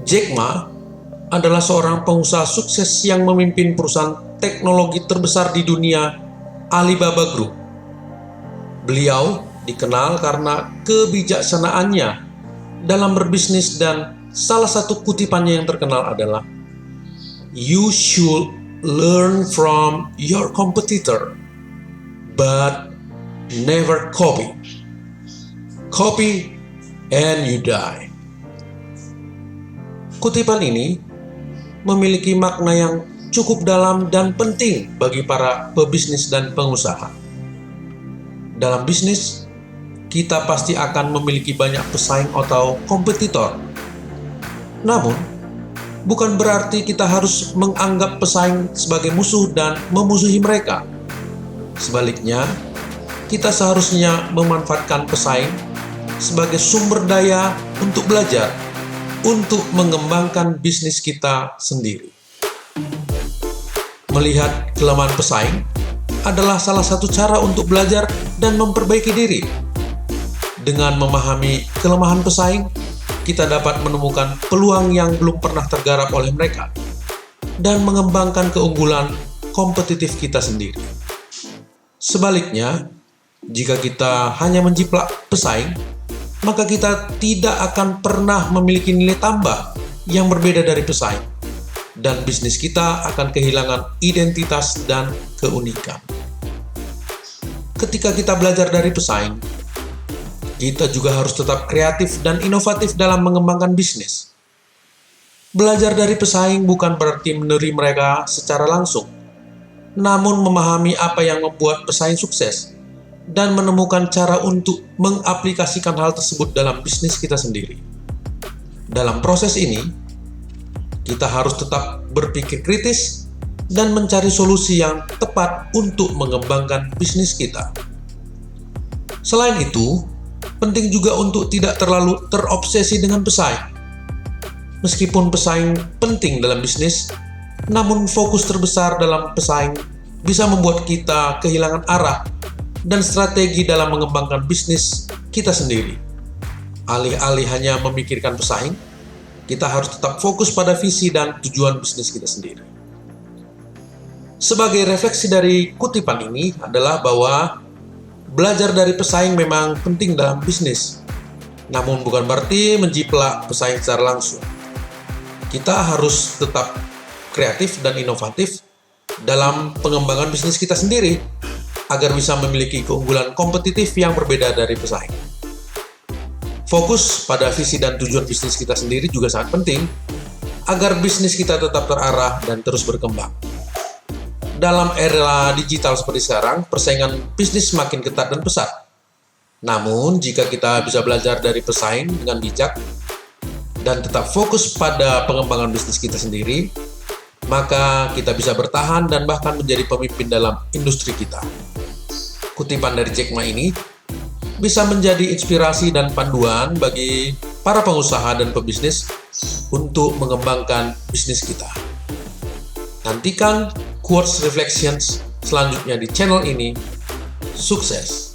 Jack Ma adalah seorang pengusaha sukses yang memimpin perusahaan teknologi terbesar di dunia, Alibaba Group. Beliau dikenal karena kebijaksanaannya dalam berbisnis dan salah satu kutipannya yang terkenal adalah "You should learn from your competitor, but never copy. Copy and you die." Kutipan ini memiliki makna yang cukup dalam dan penting bagi para pebisnis dan pengusaha. Dalam bisnis, kita pasti akan memiliki banyak pesaing atau kompetitor. Namun, bukan berarti kita harus menganggap pesaing sebagai musuh dan memusuhi mereka. Sebaliknya, kita seharusnya memanfaatkan pesaing sebagai sumber daya untuk belajar, untuk mengembangkan bisnis kita sendiri. Melihat kelemahan pesaing adalah salah satu cara untuk belajar dan memperbaiki diri. Dengan memahami kelemahan pesaing, kita dapat menemukan peluang yang belum pernah tergarap oleh mereka dan mengembangkan keunggulan kompetitif kita sendiri. Sebaliknya, jika kita hanya menjiplak pesaing, maka kita tidak akan pernah memiliki nilai tambah yang berbeda dari pesaing, dan bisnis kita akan kehilangan identitas dan keunikan. Ketika kita belajar dari pesaing, kita juga harus tetap kreatif dan inovatif dalam mengembangkan bisnis. Belajar dari pesaing bukan berarti meniru mereka secara langsung, namun memahami apa yang membuat pesaing sukses dan menemukan cara untuk mengaplikasikan hal tersebut dalam bisnis kita sendiri. Dalam proses ini, kita harus tetap berpikir kritis dan mencari solusi yang tepat untuk mengembangkan bisnis kita. Selain itu, penting juga untuk tidak terlalu terobsesi dengan pesaing. Meskipun pesaing penting dalam bisnis, namun fokus terbesar dalam pesaing bisa membuat kita kehilangan arah dan strategi dalam mengembangkan bisnis kita sendiri. Alih-alih hanya memikirkan pesaing, kita harus tetap fokus pada visi dan tujuan bisnis kita sendiri. Sebagai refleksi dari kutipan ini adalah bahwa belajar dari pesaing memang penting dalam bisnis, namun bukan berarti menjiplak pesaing secara langsung. Kita harus tetap kreatif dan inovatif dalam pengembangan bisnis kita sendiri, agar bisa memiliki keunggulan kompetitif yang berbeda dari pesaing. Fokus pada visi dan tujuan bisnis kita sendiri juga sangat penting, agar bisnis kita tetap terarah dan terus berkembang. Dalam era digital seperti sekarang, persaingan bisnis semakin ketat dan pesat. Namun, jika kita bisa belajar dari pesaing dengan bijak dan tetap fokus pada pengembangan bisnis kita sendiri, maka kita bisa bertahan dan bahkan menjadi pemimpin dalam industri kita. Kutipan dari Jack Ma ini bisa menjadi inspirasi dan panduan bagi para pengusaha dan pebisnis untuk mengembangkan bisnis kita. Nantikan quotes reflections selanjutnya di channel ini. Sukses!